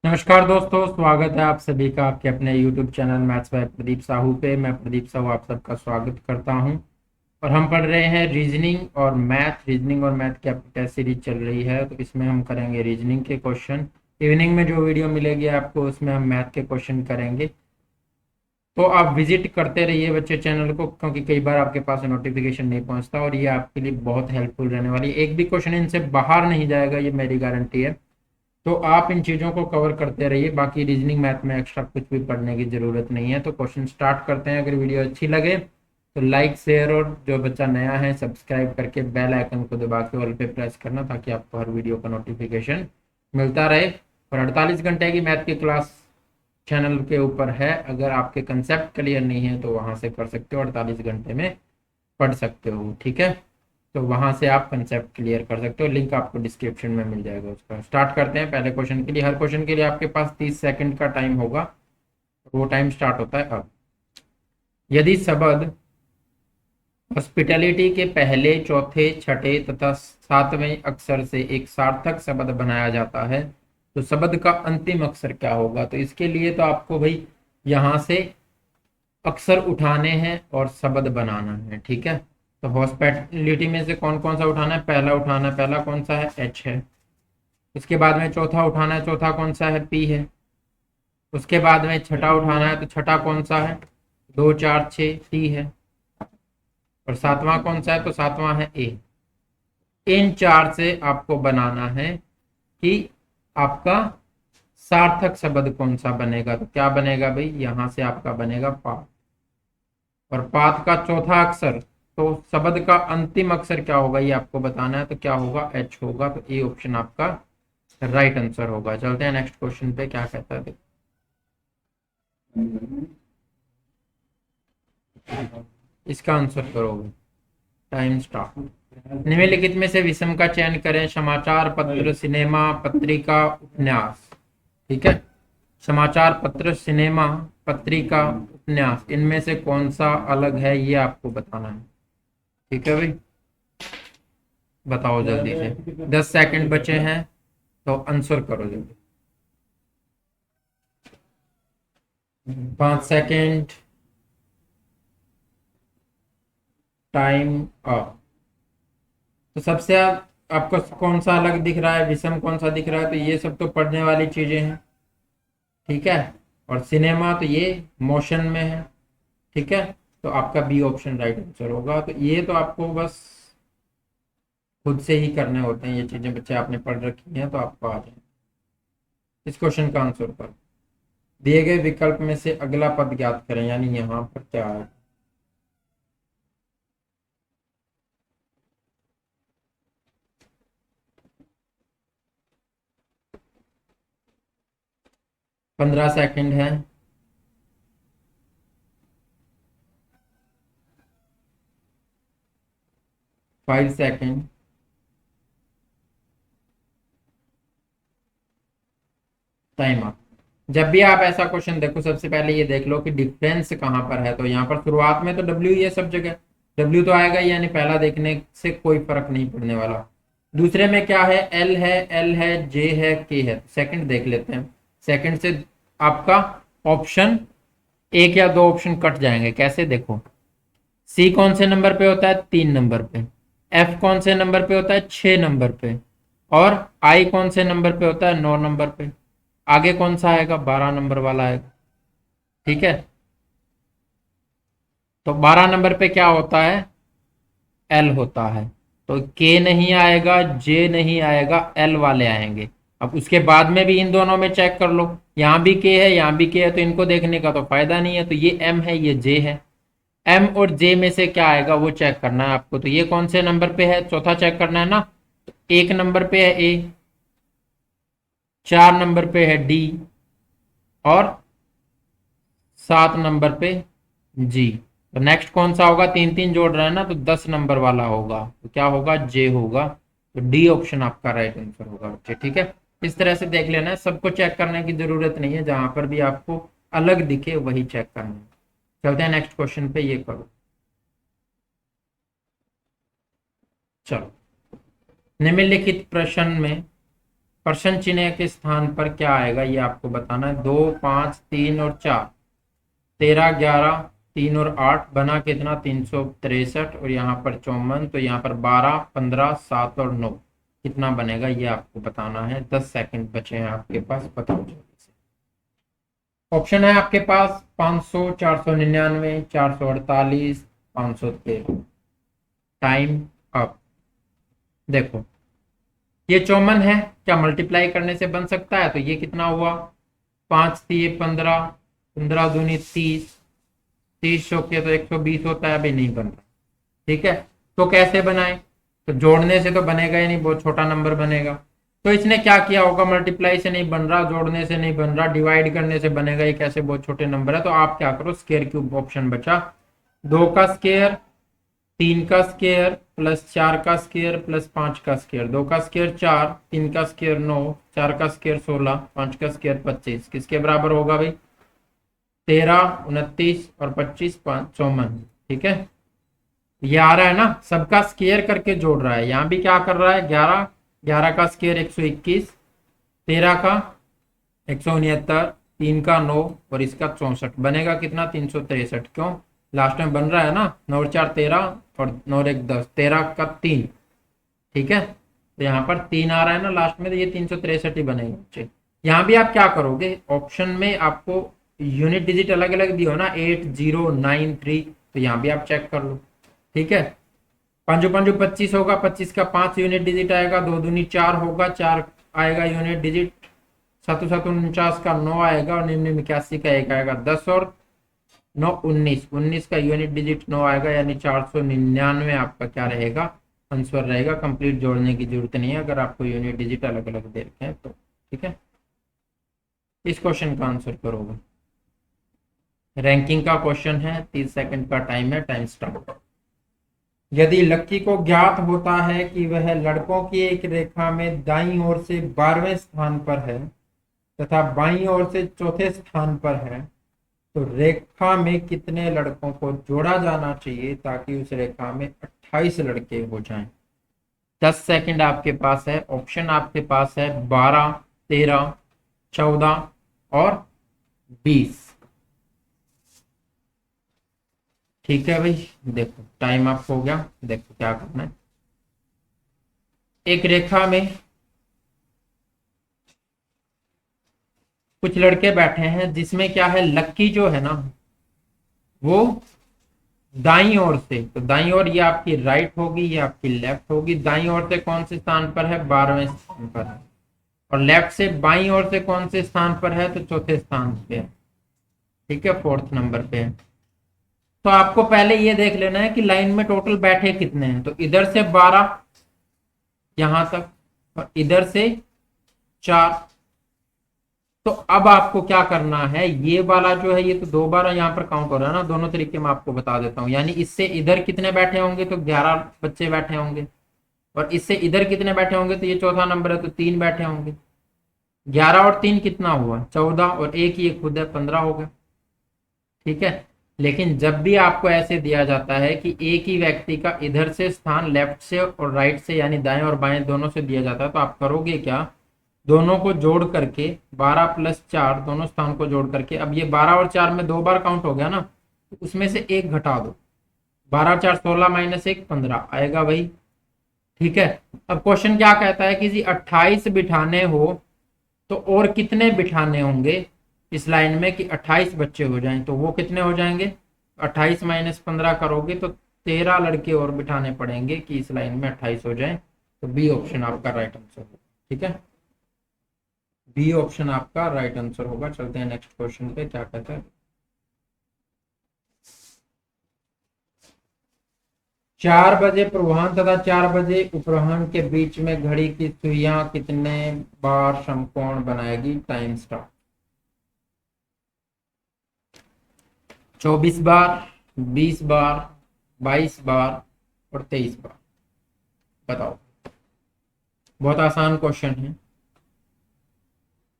नमस्कार दोस्तों, स्वागत है आप सभी का आपके अपने YouTube channel maths by Pradeep Sahu पे। मैं प्रदीप साहू आप सबका स्वागत करता हूं और हम पढ़ रहे हैं रीजनिंग और मैथ की आपकी टेस्ट सीरीज चल रही है। तो इसमें हम करेंगे रीजनिंग के क्वेश्चन। इवनिंग में जो वीडियो मिलेगी आपको उसमें हम मैथ के क्वेश्चन करेंगे। तो आप विजिट करते रहिए बच्चे चैनल को, क्योंकि कई बार आपके पास नोटिफिकेशन नहीं पहुंचता और ये आपके लिए बहुत हेल्पफुल रहने वाली है। एक भी क्वेश्चन इनसे बाहर नहीं जाएगा, ये मेरी गारंटी है। तो आप इन चीज़ों को कवर करते रहिए। बाकी रीजनिंग मैथ में एक्स्ट्रा कुछ भी पढ़ने की ज़रूरत नहीं है। तो क्वेश्चन स्टार्ट करते हैं। अगर वीडियो अच्छी लगे तो लाइक शेयर, और जो बच्चा नया है सब्सक्राइब करके बेल आइकन को दबा के ऑल पे प्रेस करना, ताकि आपको हर वीडियो का नोटिफिकेशन मिलता रहे। और 48 घंटे की मैथ की क्लास चैनल के ऊपर है। अगर आपके कंसेप्ट क्लियर नहीं है तो वहाँ से कर सकते हो, 48 घंटे में पढ़ सकते हो, ठीक है। तो वहां से आप कंसेप्ट क्लियर कर सकते हो। लिंक आपको डिस्क्रिप्शन में मिल जाएगा उसका। स्टार्ट करते हैं पहले क्वेश्चन के लिए। हर क्वेश्चन के लिए आपके पास 30 सेकंड का टाइम होगा। वो टाइम स्टार्ट होता है अब। यदि शब्द हॉस्पिटैलिटी के पहले, चौथे, छठे तथा सातवें अक्षर से एक सार्थक शब्द बनाया जाता है तो शब्द का अंतिम अक्षर क्या होगा? तो इसके लिए तो आपको भाई यहां से अक्षर उठाने हैं और शब्द बनाना है, ठीक है। तो हॉस्पिटलिटी में से कौन कौन सा उठाना है? पहला उठाना है। पहला कौन सा है? एच है। उसके बाद में चौथा उठाना है। चौथा कौन सा है? पी है। उसके बाद में छठा उठाना है। तो छठा कौन सा है? 2 4 6 टी है। और सातवां कौन सा है? तो सातवां है ए। इन चार से आपको बनाना है कि आपका सार्थक शब्द कौन सा बनेगा। तो क्या बनेगा भाई? यहां से आपका बनेगा पात। और पात का चौथा अक्षर, तो शब्द का अंतिम अक्षर क्या होगा ये आपको बताना है। तो क्या होगा? एच होगा। तो ए ऑप्शन आपका राइट आंसर होगा। चलते हैं नेक्स्ट क्वेश्चन पे, क्या कहता है देखो। इसका आंसर करोगे। Time start. निम्नलिखित में से विषम का चयन करें। समाचार पत्र, सिनेमा, पत्रिका, उपन्यास, ठीक है। समाचार पत्र, सिनेमा, पत्रिका, उपन्यास, इनमें से कौन सा अलग है ये आपको बताना है, ठीक है भाई। बताओ जल्दी से, 10 सेकंड बचे हैं तो आंसर करो जल्दी। 5 सेकंड। Time up. तो सबसे आपको कौन सा अलग दिख रहा है? विषम कौन सा दिख रहा है? तो ये सब तो पढ़ने वाली चीजें हैं, ठीक है। और सिनेमा तो ये मोशन में है, ठीक है। तो आपका बी ऑप्शन राइट आंसर होगा। तो ये तो आपको बस खुद से ही करने होते हैं ये चीजें, बच्चे आपने पढ़ रखी हैं तो आपको आ जाए। इस क्वेश्चन का आंसर पर दिए गए विकल्प में से अगला पद ज्ञात करें, यानी यहाँ पर क्या है। 15 सेकंड है। 5 सेकंड। Time up. जब भी आप ऐसा क्वेश्चन देखो, सबसे पहले ये देख लो कि डिफरेंस कहाँ पर है। तो यहाँ पर शुरुआत में तो डब्ल्यू ही है सब जगह। डब्ल्यू तो आएगा ही, यानी पहला देखने से कोई फर्क नहीं पड़ने वाला। दूसरे में क्या है? एल है जे है के है। सेकंड देख लेते हैं। सेकंड से आपका ऑप्शन एक या दो ऑप्शन कट जाएंगे। कैसे? देखो, सी कौन से नंबर पे होता है? 3 नंबर पे। एफ कौन से नंबर पे होता है? 6 नंबर पे। और आई कौन से नंबर पे होता है? 9 नंबर पे। आगे कौन सा आएगा? 12 नंबर वाला आएगा, ठीक है। तो 12 नंबर पे क्या होता है? एल होता है। तो के नहीं आएगा, जे नहीं आएगा, एल वाले आएंगे। अब उसके बाद में भी इन दोनों में चेक कर लो। यहाँ भी के है, यहाँ भी के है, तो इनको देखने का तो फायदा नहीं है। तो ये एम है, ये जे है। एम और जे में से क्या आएगा वो चेक करना है आपको। तो ये कौन से नंबर पे है? चौथा चेक करना है ना। तो 1 नंबर पे है ए, 4 नंबर पे है डी, और 7 नंबर पे जी। तो नेक्स्ट कौन सा होगा? तीन तीन जोड़ रहा है ना, तो 10 नंबर वाला होगा। तो क्या होगा? जे होगा। तो डी ऑप्शन आपका राइट आंसर होगा बच्चे, ठीक है। इस तरह से देख लेना है, सबको चेक करने की जरूरत नहीं है। जहां पर भी आपको अलग दिखे वही चेक करना है। चलते हैं नेक्स्ट क्वेश्चन पे, ये करो। चलो, निम्नलिखित प्रश्न में प्रश्न चिन्ह के स्थान पर क्या आएगा ये आपको बताना है। 2, 5, 3 और 4, 13, 11, 3 और 8 बना कितना 363, और यहाँ पर 54, तो यहाँ पर 12, 15, 7 और 9 कितना बनेगा ये आपको बताना है। 10 सेकंड बचे हैं आपके पास, बताओ जल्दी से। ऑप्शन है आपके पास 500, 499, 448, 513। Time up. देखो ये 54 है, क्या मल्टीप्लाई करने से बन सकता है? तो ये कितना हुआ, 5 तिये 15, 15 दूनी 30, 30 चौके तो 120 होता है, अभी नहीं बन रहा। ठीक है, तो कैसे बनाए? तो जोड़ने से तो बनेगा ही नहीं, बहुत छोटा नंबर बनेगा। तो इसने क्या किया होगा, मल्टीप्लाई से नहीं बन रहा, जोड़ने से नहीं बन रहा, डिवाइड करने से बनेगा, ये कैसे बहुत छोटे नंबर है। तो आप क्या करो, स्क्वायर क्यूब ऑप्शन बचा, 2 का स्क्वायर, 3 का स्क्वायर प्लस 4 का स्क्वायर प्लस 5 का स्क्वायर। 2 का स्क्वायर 4, 3 का स्क्वायर 9, 4 का स्क्वायर 16, 5 का स्क्वायर 25, किसके बराबर होगा भाई? 13, 29 और 25, 5, 54। ठीक है, ये आ रहा है ना, सबका स्क्वायर करके जोड़ रहा है। यहाँ भी क्या कर रहा है, 11, 11 का स्क्वायर 121, 13 का 169, 3 का 9 और इसका 64, बनेगा कितना 363। क्यों, लास्ट में बन रहा है ना, 9 और 4 13 और 9 और 1 10, 13 का 3। ठीक है, तो यहाँ पर 3 आ रहा है ना लास्ट में, तो ये 363 ही बनेगा बच्चे। यहाँ भी आप क्या करोगे, ऑप्शन में आपको यूनिट डिजिट अलग अलग दियो ना, 8093, तो यहाँ भी आप चेक कर लो। ठीक है, 5 5 25 होगा, 25 का 5 यूनिट डिजिट आएगा, 2 दूनी 4 होगा, 4 आएगा यूनिट डिजिट, 7 7 49 का 9 आएगा, और 89 का 1 आएगा, 10 और 9 19, 19 का यूनिट डिजिट 9 आएगा, यानी 499 आपका क्या रहेगा, आंसर रहेगा। कंप्लीट जोड़ने की जरूरत नहीं है अगर आपको यूनिट डिजिट अलग अलग दे रखे हैं तो। ठीक है, इस क्वेश्चन का आंसर करोगे। रैंकिंग का क्वेश्चन है, 30 सेकंड का टाइम है, टाइम स्टार्ट। यदि लक्की को ज्ञात होता है कि वह लड़कों की एक रेखा में दाईं ओर से 12वें स्थान पर है तथा बाईं ओर से चौथे स्थान पर है, तो रेखा में कितने लड़कों को जोड़ा जाना चाहिए ताकि उस रेखा में 28 लड़के हो जाएं? 10 सेकंड आपके पास है, ऑप्शन आपके पास है 12, 13, 14 और 20। ठीक है भाई, देखो टाइम अप हो गया। देखो क्या करना है, एक रेखा में कुछ लड़के बैठे हैं जिसमें क्या है, लक्की जो है ना वो दाईं ओर से, तो दाईं ओर ये आपकी राइट होगी, ये आपकी लेफ्ट होगी। दाईं ओर से कौन से स्थान पर है, 12वें स्थान पर है, और लेफ्ट से बाईं ओर से कौन से स्थान पर है, तो चौथे स्थान पे है। ठीक है, 4th नंबर पे है। तो आपको पहले ये देख लेना है कि लाइन में टोटल बैठे कितने हैं। तो इधर से 12 यहां तक, और इधर से 4। तो अब आपको क्या करना है, ये वाला जो है ये तो 2 बार यहाँ पर काउंट हो रहा है ना, दोनों तरीके में आपको बता देता हूँ। यानी इससे इधर कितने बैठे होंगे, तो 11 बच्चे बैठे होंगे, और इससे इधर कितने बैठे होंगे, तो ये चौथा नंबर है तो 3 बैठे होंगे। 11 और 3 कितना हुआ, 14, और एक ये खुद है, 15 हो गया। ठीक है, लेकिन जब भी आपको ऐसे दिया जाता है कि एक ही व्यक्ति का इधर से स्थान लेफ्ट से और राइट से यानी दाएं और बाएं दोनों से दिया जाता है, तो आप करोगे क्या, दोनों को जोड़ करके 12 + 4 दोनों स्थान को जोड़ करके, अब ये 12 और 4 में 2 बार काउंट हो गया ना, तो उसमें से एक घटा दो, 12 4 16 - 1 15 आएगा भाई। ठीक है, अब क्वेश्चन क्या कहता है कि जी 28 बिठाने हो तो और कितने बिठाने होंगे इस लाइन में कि 28 बच्चे हो जाएं, तो वो कितने हो जाएंगे, 28 - 15 करोगे तो 13 लड़के और बिठाने पड़ेंगे कि इस लाइन में 28 हो जाएं। तो बी ऑप्शन आपका राइट आंसर होगा। ठीक है, बी ऑप्शन आपका राइट आंसर होगा। चलते हैं नेक्स्ट क्वेश्चन पे, क्या कहता है। 4 बजे पूर्वाह्न तथा 4 बजे उपराह्न के बीच में घड़ी की सुइयां कितने बार समकोण बनाएगी? Time start. 24 बार, 20 बार, 22 बार और 23 बार, बताओ। बहुत आसान क्वेश्चन है।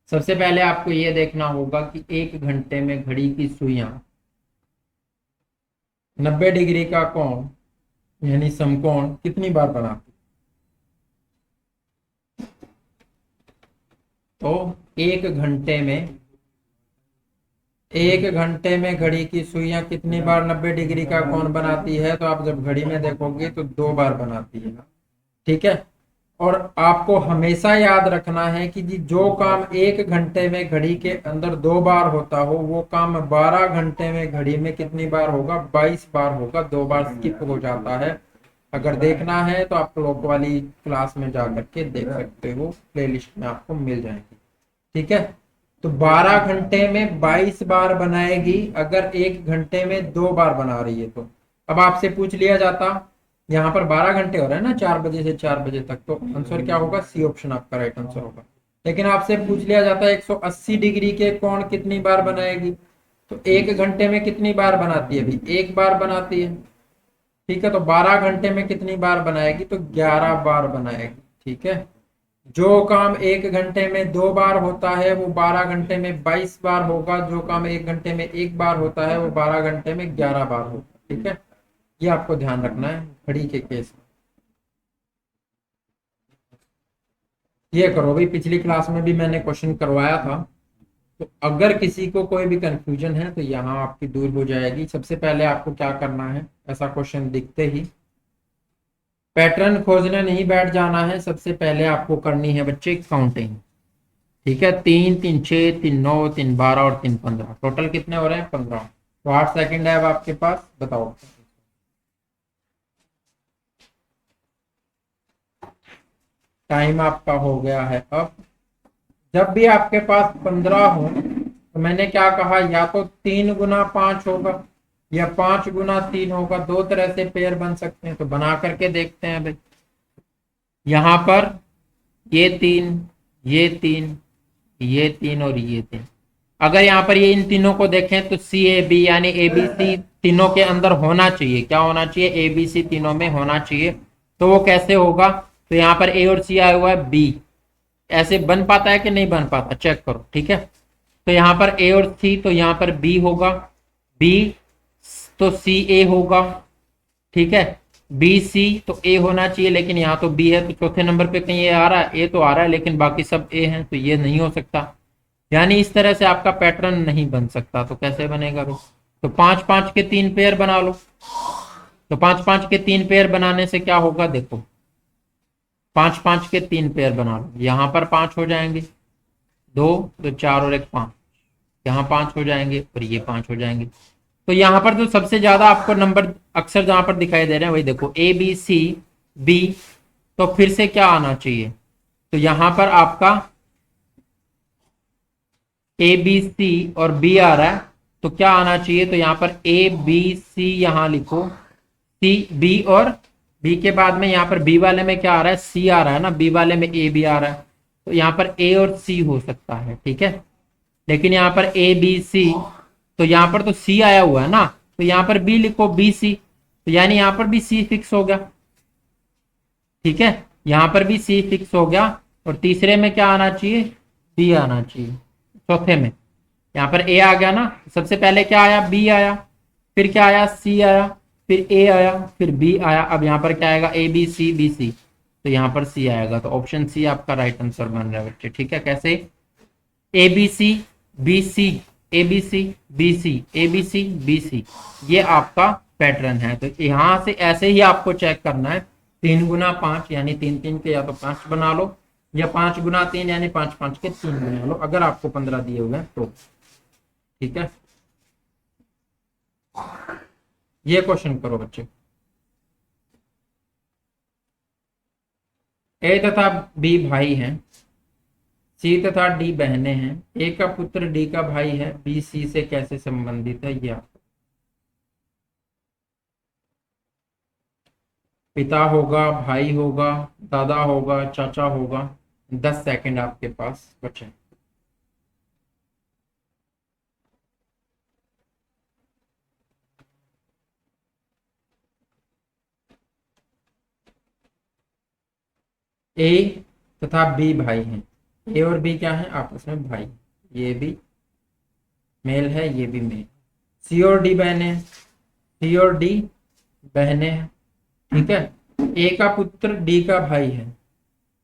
सबसे पहले आपको यह देखना होगा कि 1 घंटे में घड़ी की सुइयां 90 डिग्री का कोण यानी समकोण कितनी बार बनाती? तो 1 घंटे में घड़ी की सुइयां कितनी बार 90 डिग्री का कोण बनाती है? तो आप जब घड़ी में देखोगे तो 2 बार बनाती है। ठीक है। और आपको हमेशा याद रखना है कि जी जो काम 1 घंटे में घड़ी के अंदर 2 बार होता हो, वो काम 12 घंटे में घड़ी में कितनी बार होगा? 22 बार होगा। 2 बार स्किप हो जाता है। अगर देखना है तो आप क्लॉक वाली क्लास में जा करके देख सकते हो, प्लेलिस्ट में आपको मिल जाएगी। ठीक है। तो 12 घंटे में 22 बार बनाएगी, अगर 1 घंटे में 2 बार बना रही है तो। अब आपसे पूछ लिया जाता, यहाँ पर 12 घंटे हो रहे हैं ना, 4 बजे से 4 बजे तक, तो आंसर क्या होगा? सी ऑप्शन आपका राइट आंसर होगा। लेकिन आपसे पूछ लिया जाता है 180 डिग्री के कोण कितनी बार बनाएगी, तो 1 घंटे में कितनी बार बनाती है? अभी 1 बार बनाती है। ठीक है। तो 12 घंटे में कितनी बार बनाएगी? तो 11 बार बनाएगी। ठीक है। जो काम 1 घंटे में 2 बार होता है वो 12 घंटे में 22 बार होगा। जो काम 1 घंटे में 1 बार होता है वो 12 घंटे में 11 बार होगा। ठीक है। ये आपको ध्यान रखना है घड़ी के केस में। ये करो भाई, पिछली क्लास में भी मैंने क्वेश्चन करवाया था, तो अगर किसी को कोई भी कंफ्यूजन है तो यहाँ आपकी दूर हो जाएगी। सबसे पहले आपको क्या करना है, ऐसा क्वेश्चन दिखते ही पैटर्न खोजने नहीं बैठ जाना है। सबसे पहले आपको करनी है बच्चे काउंटिंग। ठीक है। 3 3 6 3 9 3 12 और 3 15, टोटल कितने हो रहे हैं? 15। तो 8 सेकंड है अब आपके पास, बताओ। टाइम आपका हो गया है। अब जब भी आपके पास 15 हो तो मैंने क्या कहा, या तो 3 गुना 5 होगा या 5 गुना 3 होगा। दो तरह से पेयर बन सकते हैं, तो बना करके देखते हैं भाई। यहां पर ये 3, ये 3, ये 3 और ये 3। अगर यहाँ पर ये इन तीनों को देखें तो सी ए बी यानी ए बी सी तीनों के अंदर होना चाहिए। क्या होना चाहिए? ए बी सी तीनों में होना चाहिए। तो वो कैसे होगा? तो यहाँ पर ए और सी आया हुआ है, बी ऐसे बन पाता है कि नहीं बन पाता? चेक करो। ठीक है। तो यहाँ पर ए और सी, तो यहाँ पर बी होगा, बी तो सी ए होगा। ठीक है। बी सी तो ए होना चाहिए, लेकिन यहाँ तो बी है, तो चौथे नंबर पे कहीं ए आ रहा है? ए तो आ रहा है, लेकिन बाकी सब ए हैं, तो ये नहीं हो सकता। यानी इस तरह से आपका पैटर्न नहीं बन सकता। तो कैसे बनेगा भाई? तो 5 5 के 3 पेयर बना लो। तो 5 5 के 3 पेयर बनाने से क्या होगा? देखो, 5 5 के 3 पेयर बना लो। यहां पर 5 हो जाएंगे, 2 तो 4 और 1 5, यहाँ 5 हो जाएंगे और ये 5 हो जाएंगे। तो यहाँ पर जो सबसे ज्यादा आपको नंबर अक्सर जहां पर दिखाई दे रहे हैं वही देखो, ए बी सी बी। तो फिर से क्या आना चाहिए? तो यहां पर आपका ए बी सी और बी आ रहा है, तो क्या आना चाहिए? तो यहाँ पर ए बी सी यहाँ लिखो, सी बी, और बी के बाद में यहाँ पर बी वाले में क्या आ रहा है? सी आ रहा है ना, बी वाले में ए बी आ रहा है, तो यहाँ पर ए और सी हो सकता है। ठीक है। लेकिन यहाँ पर ए बी सी, तो यहाँ पर तो सी आया हुआ है ना, तो यहाँ पर बी लिखो, बी सी, तो यानी यहाँ पर भी सी फिक्स हो गया। ठीक है। यहाँ पर भी सी फिक्स हो गया, और तीसरे में क्या आना चाहिए? बी आना चाहिए। चौथे में यहाँ पर ए आ गया ना, सबसे पहले क्या आया? बी आया, फिर क्या आया? सी आया, फिर ए आया, फिर बी आया। अब यहाँ पर क्या आएगा? ए बी सी बी सी, तो यहाँ पर सी आएगा। तो ऑप्शन सी आपका राइट आंसर बन रहा है बच्चे। ठीक है। कैसे? A B C B C, A B C B C, A B C B C, ये आपका पैटर्न है। तो यहाँ से ऐसे ही आपको चेक करना है। 3 गुना 5 यानी 3 3 के या तो 5 बना लो, या 5 गुना 3 यानी 5 5 के 3 बना लो, अगर आपको 15 दिए हुए हैं तो। ठीक है। ये क्वेश्चन करो बच्चे। ए तथा बी भाई हैं, सी तथा डी बहनें हैं, ए का पुत्र डी का भाई है, बी सी से कैसे संबंधित है? ये आपको पिता होगा, भाई होगा, दादा होगा, चाचा होगा। 10 सेकंड आपके पास बचे। ए तथा बी भाई हैं, ए और बी क्या है? आपस में भाई। ये भी मेल है, ये भी मेल। सी और डी बहने हैं, सी और डी बहने हैं। ठीक है। ए का पुत्र डी का भाई है,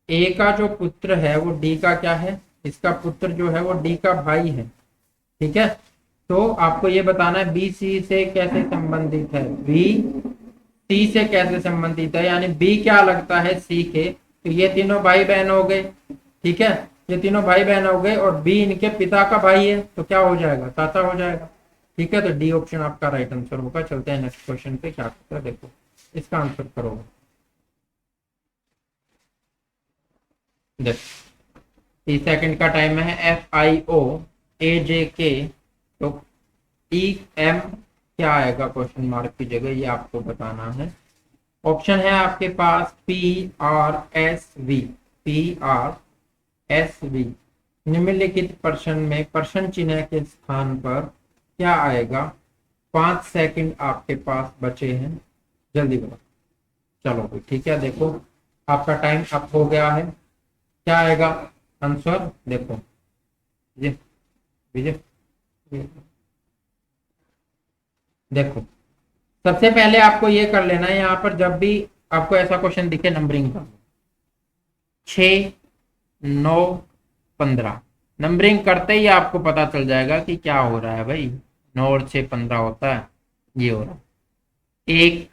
ए का जो पुत्र है वो डी का क्या है? इसका पुत्र जो है वो डी का भाई है। ठीक है, तो आपको ये बताना है बी सी से कैसे संबंधित है, बी सी से कैसे संबंधित है, यानी बी क्या लगता है सी के। तो ये तीनों भाई बहन हो गए। ठीक है, ये तीनों भाई बहन हो गए और बी इनके पिता का भाई है, तो क्या हो जाएगा, चाचा हो जाएगा। ठीक है, तो डी ऑप्शन आपका राइट आंसर होगा। चलते हैं नेक्स्ट क्वेश्चन पे, क्या करता है देखो, इसका आंसर करो। देखो 30 सेकंड का टाइम है। FIO AJK, तो EM क्या आएगा क्वेश्चन मार्क की जगह, ये आपको बताना है। ऑप्शन है आपके पास PRSV, PRSV। निम्नलिखित प्रश्न में प्रश्न चिन्ह के स्थान पर क्या आएगा। 5 सेकंड आपके पास बचे हैं, जल्दी बताओ। चलो भाई ठीक है, देखो आपका टाइम अप हो गया है। क्या आएगा आंसर, देखो ये विजय, देखो सबसे पहले आपको ये कर लेना है, यहाँ पर जब भी आपको ऐसा क्वेश्चन दिखे नंबरिंग का, 6, 9, 15 नंबरिंग करते ही आपको पता चल जाएगा कि क्या हो रहा है भाई। 9 और 6 15 होता है, ये हो रहा है। 1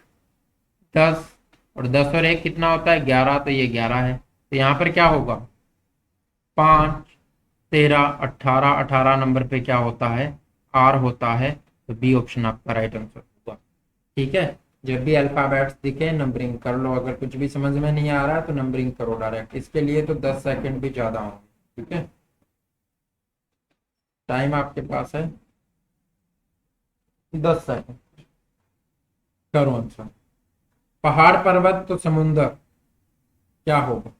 10 और 10 और 1 कितना होता है 11, तो ये 11 है। तो यहाँ पर क्या होगा 5 13 18, 18 नंबर पे क्या होता है R होता है। तो बी ऑप्शन आपका राइट आंसर होगा। ठीक है, जब भी अल्फाबेट्स दिखे नंबरिंग कर लो। अगर कुछ भी समझ में नहीं आ रहा है तो नंबरिंग करो डायरेक्ट। इसके लिए तो 10 सेकंड भी ज्यादा होंगे। ठीक है, टाइम आपके पास है 10 सेकंड, करो आंसर। पहाड़ पर्वत तो समुंदर, क्या होगा,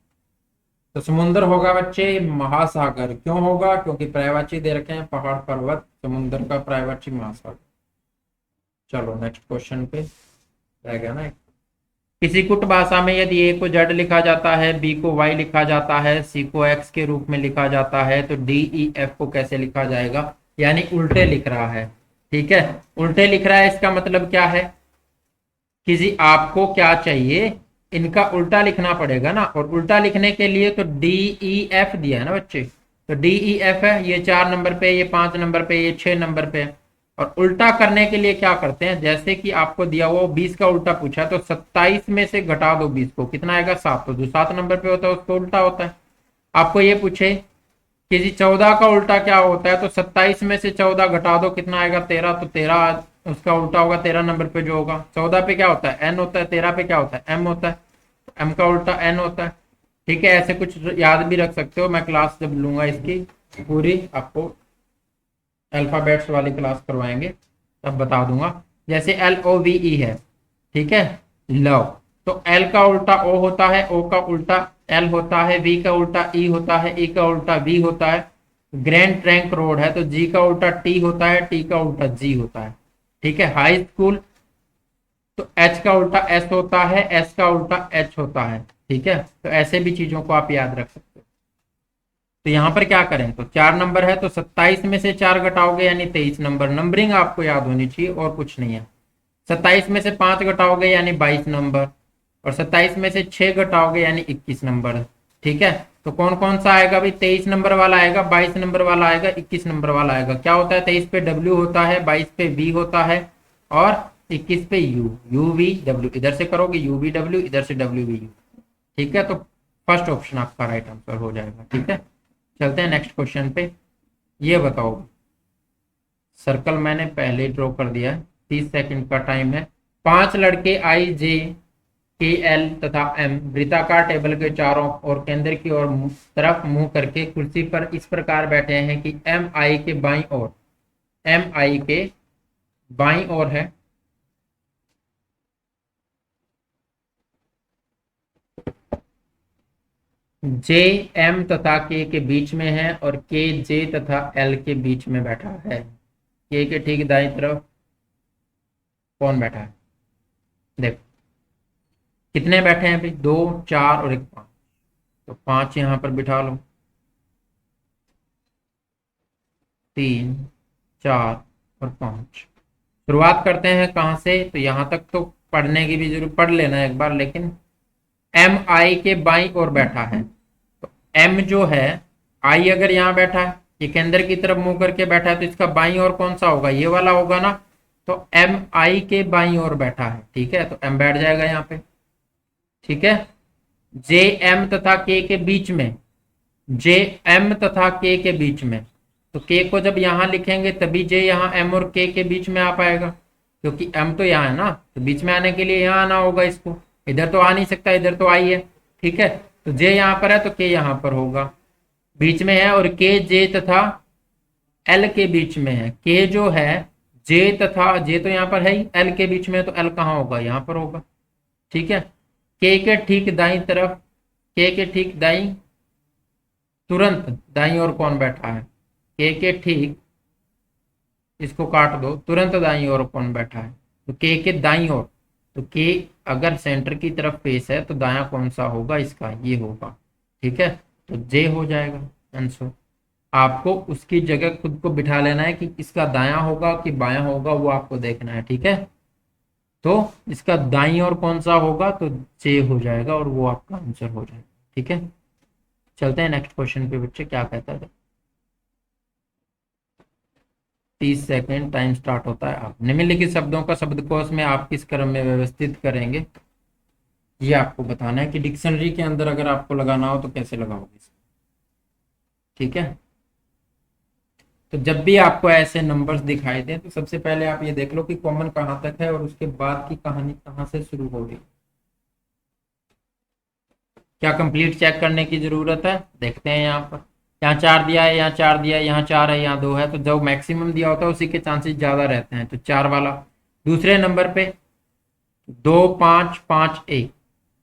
तो समुंदर होगा बच्चे महासागर। क्यों होगा, क्योंकि पर्यायवाची दे रखे हैं पहाड़ पर्वत, समुंदर का पर्यायवाची महासागर। चलो नेक्स्ट क्वेश्चन पे रह गया ना। किसी कुट भाषा में यदि ए को जेड लिखा जाता है, बी को वाई लिखा जाता है, सी को एक्स के रूप में लिखा जाता है, तो डी ई एफ को कैसे लिखा जाएगा, यानी उल्टे लिख रहा है। ठीक है, उल्टे लिख रहा है, इसका मतलब क्या है, किसी आपको क्या चाहिए, इनका उल्टा लिखना पड़ेगा ना। और उल्टा लिखने के लिए तो डी ई एफ दिया है ना बच्चे, तो डी ई एफ है, ये 4 नंबर पे, ये 5 नंबर पे, ये 6 नंबर पे। और उल्टा करने के लिए क्या करते हैं, जैसे कि आपको दिया हुआ 20 का उल्टा पूछा है, तो 27 में से घटा दो 20 को, कितना आएगा 7। तो जो 7 नंबर पे होता है उसको उल्टा होता है। आपको ये पूछे किसी 14 का उल्टा क्या होता है, तो 27 में से 14 घटा दो, कितना आएगा 13। तो 13 उसका उल्टा होगा 13 नंबर पे जो होगा। 14 पे क्या होता है एन होता है, 13 पे क्या होता है एम होता है, एम का उल्टा एन होता है। ठीक है, ऐसे कुछ याद भी रख सकते हो। मैं क्लास जब लूंगा इसकी पूरी, आपको अल्फाबेट्स वाली क्लास करवाएंगे तब बता दूंगा। जैसे LOVE है, ठीक है, लव, तो एल का उल्टा ओ होता है, ओ का उल्टा एल होता है, वी का उल्टा ई होता है, ई का उल्टा वी होता है। ग्रैंड ट्रंक रोड है, तो जी का उल्टा टी होता है, टी का उल्टा जी होता है। ठीक है, हाई स्कूल, तो एच का उल्टा एस होता है, एस का उल्टा एच होता है। ठीक है, तो ऐसे भी चीजों को आप याद रख सकते हो। तो यहाँ पर क्या करें, तो 4 नंबर है, तो 27 में से 4 घटाओगे यानी 23 नंबर। नंबरिंग आपको याद होनी चाहिए और कुछ नहीं है। 27 में से 5 घटाओगे यानी 22 नंबर, और 27 में से 6 घटाओगे यानी 21 नंबर। ठीक है, तो कौन कौन सा आएगा भाई, 23 नंबर वाला आएगा, 22 नंबर वाला आएगा, 21 नंबर वाला आएगा। क्या होता है, 23 पे W होता है, 22 पे V होता है, और 21 पे U V W, इधर से करोगे UV W, इधर से WV U। ठीक है, तो फर्स्ट ऑप्शन आपका राइट आंसर हो जाएगा। ठीक है, चलते हैं नेक्स्ट क्वेश्चन पे। ये बताओ, सर्कल मैंने पहले ड्रॉ कर दिया है, 30 सेकंड का टाइम है। 5 लड़के IJKL तथा M वृत्ताकार टेबल के चारों और केंद्र की ओर तरफ मुंह करके कुर्सी पर इस प्रकार बैठे हैं कि MI के बाईं ओर, MI के बाईं ओर है JM तथा K के बीच में है, और KJ तथा L के बीच में बैठा है। K के ठीक दाईं तरफ कौन बैठा है, देखो कितने बैठे हैं भाई, 2 4 और 1 5। तो 5 यहां पर बिठा लो, 3 4 और 5। शुरुआत करते हैं कहां से, तो यहां तक तो पढ़ने की भी जरूर पढ़ लेना एक बार, लेकिन MI के बाईं ओर बैठा है, तो M जो है आई अगर यहाँ बैठा है, ये केंद्र की तरफ मुंह करके बैठा है, तो इसका बाईं ओर कौन सा होगा, ये वाला होगा ना। तो एम आई के बाईं ओर बैठा है, ठीक है, तो एम बैठ जाएगा यहाँ पे। ठीक है, जे एम तथा के बीच में, जे एम तथा के बीच में, तो के को जब यहां लिखेंगे तभी जे यहाँ एम और के बीच में आ पाएगा, क्योंकि एम तो यहाँ है ना, तो बीच में आने के लिए यहाँ आना होगा इसको। इधर तो आ नहीं सकता, इधर तो आई है। ठीक है, तो जे यहाँ पर है तो के यहाँ पर होगा, बीच में है, और के जे तथा एल के बीच में है। के जो है जे तथा, जे तो यहाँ पर है ही, एल के बीच में है, तो एल कहाँ होगा, यहाँ पर होगा। ठीक है, के ठीक दाई तरफ, के ठीक दाई, तुरंत दाई ओर कौन बैठा है, के ठीक, इसको काट दो, तुरंत दाई ओर कौन बैठा है, तो के दाई ओर, तो के अगर सेंटर की तरफ फेस है तो दाया कौन सा होगा, इसका ये होगा। ठीक है, तो जे हो जाएगा आंसर। आपको उसकी जगह खुद को बिठा लेना है कि इसका दाया होगा कि बाया होगा, वो आपको देखना है। ठीक है, तो इसका दाई और कौन सा होगा, तो जे हो जाएगा, और वो आपका आंसर हो जाएगा। ठीक है, चलते हैं नेक्स्ट क्वेश्चन पे बच्चे, क्या कहता है। 30 सेकेंड टाइम स्टार्ट होता है। आप निम्नलिखित शब्दों का शब्दकोश में आप किस क्रम में व्यवस्थित करेंगे, ये आपको बताना है कि डिक्शनरी के अंदर अगर आपको लगाना हो तो कैसे लगाओगे। ठीक है, तो जब भी आपको ऐसे नंबर्स दिखाई दें तो सबसे पहले आप ये देख लो कि कॉमन कहाँ तक है और उसके बाद की कहानी कहाँ से शुरू होगी। क्या कंप्लीट चेक करने की जरूरत है, देखते हैं यहाँ पर। यहाँ 4 दिया है, यहाँ 4 दिया है, यहाँ 4 है, यहाँ 2 है, तो जो मैक्सिमम दिया होता है उसी के चांसेस ज्यादा रहते हैं, तो 4 वाला। दूसरे नंबर पे 2 5 5 1,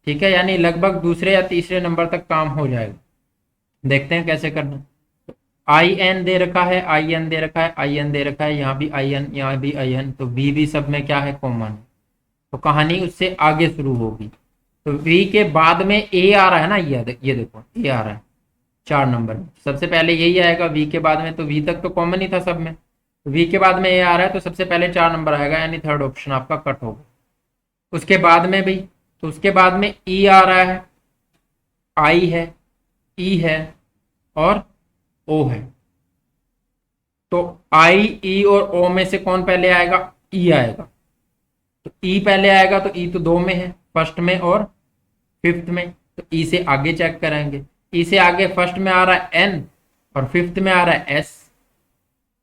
ठीक है, यानी लगभग दूसरे या तीसरे नंबर तक काम हो जाएगा। देखते हैं कैसे करना। आई एन दे रखा है, आई एन दे रखा है, आई एन दे रखा है, यहाँ भी आई एन, यहाँ भी आई एन, तो वी भी सब में क्या है, कॉमन है, तो कहानी उससे आगे शुरू होगी। तो वी के बाद में ए आ रहा है ना, ये देखो ए आ रहा है 4 नंबर में, सबसे पहले यही आएगा वी के बाद में, तो वी तक तो कॉमन ही था सब में, तो वी के बाद में ए आ रहा है, तो सबसे पहले 4 नंबर आएगा, यानी थर्ड ऑप्शन आपका कट होगा। उसके बाद में भी, तो उसके बाद में ई आ रहा है, आई है, ई है, और ओ है, तो आई ई और ओ में से कौन पहले आएगा, ई आएगा, तो ई पहले आएगा, तो ई तो 2 में है, फर्स्ट में और फिफ्थ में, तो ई से आगे चेक करेंगे। ई से आगे फर्स्ट में आ रहा है एन और फिफ्थ में आ रहा है एस,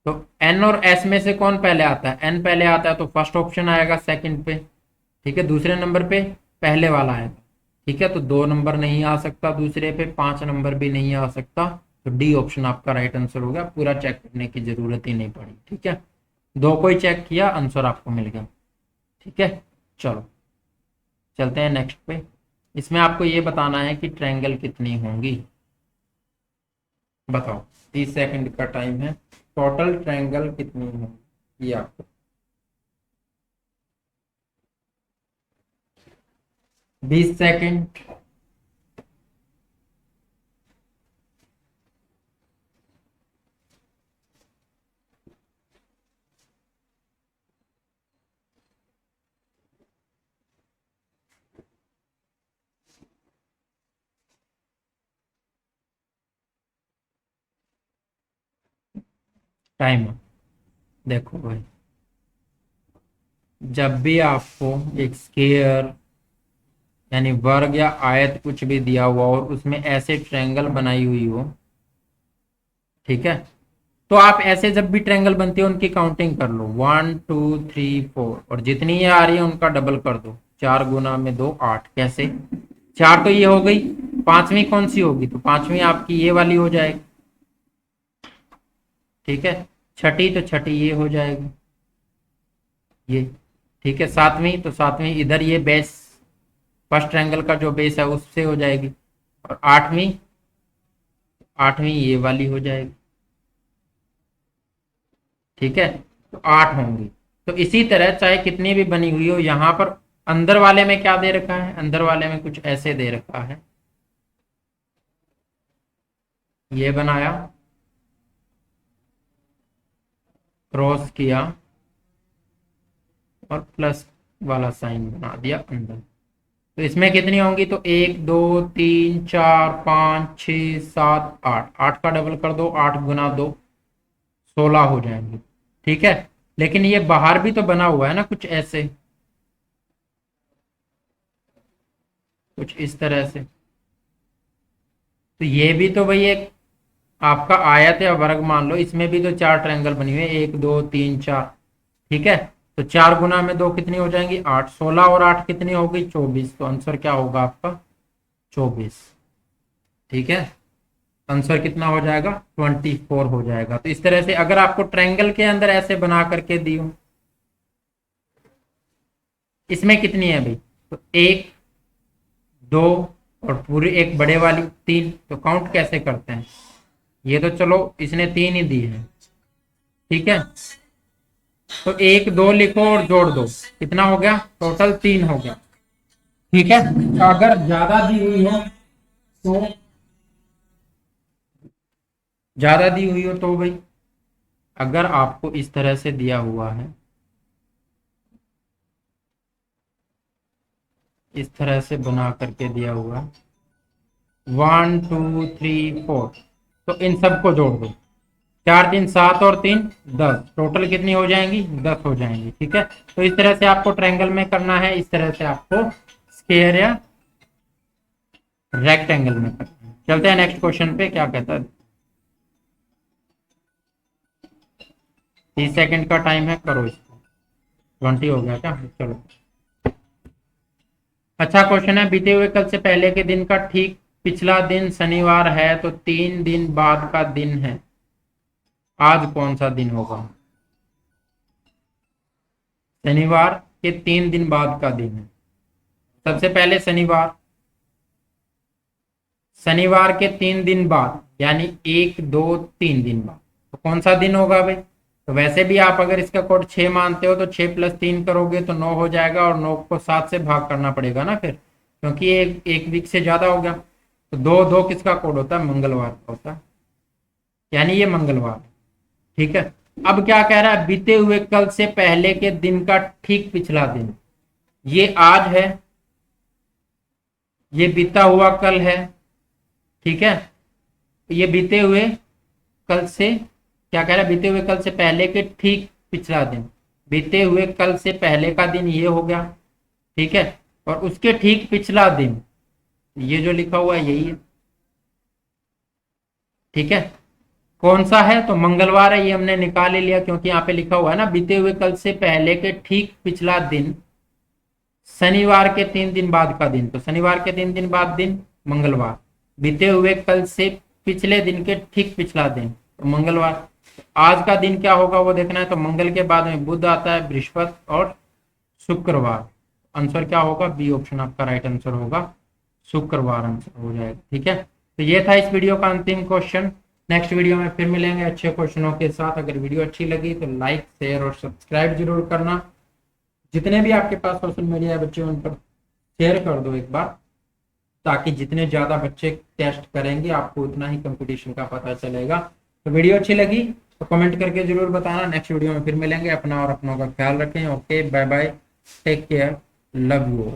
तो एन और एस में से कौन पहले आता है, एन पहले आता है, तो फर्स्ट ऑप्शन आएगा सेकंड पे। ठीक है, दूसरे नंबर पे पहले वाला आएगा। ठीक है, तो 2 नंबर नहीं आ सकता दूसरे पे, 5 नंबर भी नहीं आ सकता, तो डी ऑप्शन आपका राइट आंसर हो गया। पूरा चेक करने की जरूरत ही नहीं पड़ी। ठीक है, 2 को ही चेक किया, आंसर आपको मिल गया। ठीक है, चलो चलते हैं नेक्स्ट पे। इसमें आपको ये बताना है कि ट्रायंगल कितनी होंगी, बताओ। 30 सेकंड का टाइम है, टोटल ट्रायंगल कितनी होंगी ये आपको 20 सेकंड। टाइम देखो भाई, जब भी आपको एक स्केयर यानी वर्ग या आयत कुछ भी दिया हुआ और उसमें ऐसे ट्रायंगल बनाई हुई हो, ठीक है, तो आप ऐसे जब भी ट्रायंगल बनती है उनकी काउंटिंग कर लो, 1 2 3 4, और जितनी ये आ रही है उनका डबल कर दो। 4 गुना में 2 8, कैसे, 4 तो ये हो गई, पांचवी कौन सी होगी, तो पांचवी आपकी ये वाली हो जाएगी। ठीक है, छठी तो छठी ये हो जाएगी, ये। ठीक है, सातवीं तो सातवीं इधर ये बेस, फर्स्ट ट्रायंगल का जो बेस है उससे हो जाएगी, और आठवीं, आठवीं ये वाली हो जाएगी। ठीक है, तो 8 होंगी। तो इसी तरह चाहे कितनी भी बनी हुई हो, यहाँ पर अंदर वाले में क्या दे रखा है, अंदर वाले में कुछ ऐसे दे रखा है, ये बनाया, क्रॉस किया और प्लस वाला साइन बना दिया अंदर, तो इसमें कितनी होंगी, तो 1 2 3 4 5 6 7 8, 8 का डबल कर दो, 8 × 2 16 हो जाएंगे। ठीक है, लेकिन ये बाहर भी तो बना हुआ है ना कुछ ऐसे, कुछ इस तरह से। तो ये भी तो भाई एक आपका आयत या वर्ग मान लो, इसमें भी तो 4 ट्रायंगल बनी हुई है, 1 2 3 4। ठीक है, तो 4 × 2 कितनी हो जाएंगी, 8, 16 और 8 कितनी होगी, 24। तो आंसर क्या होगा आपका, 24। ठीक है, आंसर कितना हो जाएगा, 24 हो जाएगा। तो इस तरह से अगर आपको ट्रायंगल के अंदर ऐसे बना करके दी हो, इसमें कितनी है भाई, तो 1 2 और पूरी एक बड़े वाली 3, तो काउंट कैसे करते हैं, ये तो चलो इसने 3 ही दी है। ठीक है, तो 1 2 लिखो और जोड़ दो, कितना हो गया, टोटल 3 हो गया। ठीक है, तो अगर ज्यादा दी हुई हो तो, ज्यादा दी हुई हो तो भाई, अगर आपको इस तरह से दिया हुआ है, इस तरह से बना करके दिया हुआ है 1 2 3 4, तो इन सबको जोड़ दो, 4 3 7 और 3 10, टोटल कितनी हो जाएंगी, 10 हो जाएंगी। ठीक है, तो इस तरह से आपको ट्रायंगल में करना है, इस तरह से आपको स्क्वायर या रेक्टेंगल में करना है। चलते हैं नेक्स्ट क्वेश्चन पे, क्या कहता है। 30 सेकंड का टाइम है, करो इसको। 20 हो गया क्या, चलो। अच्छा क्वेश्चन है, बीते हुए कल से पहले के दिन का ठीक पिछला दिन शनिवार है, तो 3 दिन बाद का दिन है, आज कौन सा दिन होगा। शनिवार के 3 दिन बाद का दिन है, सबसे पहले शनिवार, शनिवार के 3 दिन बाद यानी 1 2 3 दिन बाद, तो कौन सा दिन होगा भाई। तो वैसे भी आप अगर इसका कोड 6 मानते हो, तो 6 + 3 करोगे तो 9 हो जाएगा, और 9 को 7 से भाग करना पड़ेगा ना फिर, क्योंकि एक वीक से ज्यादा हो गया। तो 2 2 किसका कोड होता है, मंगलवार का होता है, यानी ये मंगलवार। ठीक है, अब क्या कह रहा है, बीते हुए कल से पहले के दिन का ठीक पिछला दिन, ये आज है, ये बीता हुआ कल है। ठीक है, ये बीते हुए कल से, क्या कह रहा है, बीते हुए कल से पहले के ठीक पिछला दिन, बीते हुए कल से पहले का दिन ये हो गया। ठीक है, और उसके ठीक पिछला दिन, ये जो लिखा हुआ है यही है। ठीक है, कौन सा है, तो मंगलवार है, ये हमने निकाल ही लिया, क्योंकि यहाँ पे लिखा हुआ है ना, बीते हुए कल से पहले के ठीक पिछला दिन शनिवार के 3 दिन बाद का दिन, तो शनिवार के 3 दिन बाद दिन मंगलवार, बीते हुए कल से पिछले दिन के ठीक पिछला दिन, तो मंगलवार। आज का दिन क्या होगा वो देखना है, तो मंगल के बाद में बुध आता है, बृहस्पति और शुक्रवार। आंसर क्या होगा, बी ऑप्शन आपका राइट आंसर होगा, शुक्रवार आंसर हो जाएगा। ठीक है, तो ये था इस वीडियो का अंतिम क्वेश्चन। नेक्स्ट वीडियो में फिर मिलेंगे अच्छे क्वेश्चनों के साथ। अगर वीडियो अच्छी लगी तो लाइक शेयर और सब्सक्राइब जरूर करना। जितने भी आपके पास सोशल मीडिया है बच्चे, उन पर शेयर कर दो एक बार, ताकि जितने ज़्यादा बच्चे टेस्ट करेंगे आपको उतना ही कंपटीशन का पता चलेगा। तो वीडियो अच्छी लगी तो कमेंट करके जरूर बताना। नेक्स्ट वीडियो में फिर मिलेंगे। अपना और अपनों का ख्याल रखें। Okay, bye bye, take care, love you.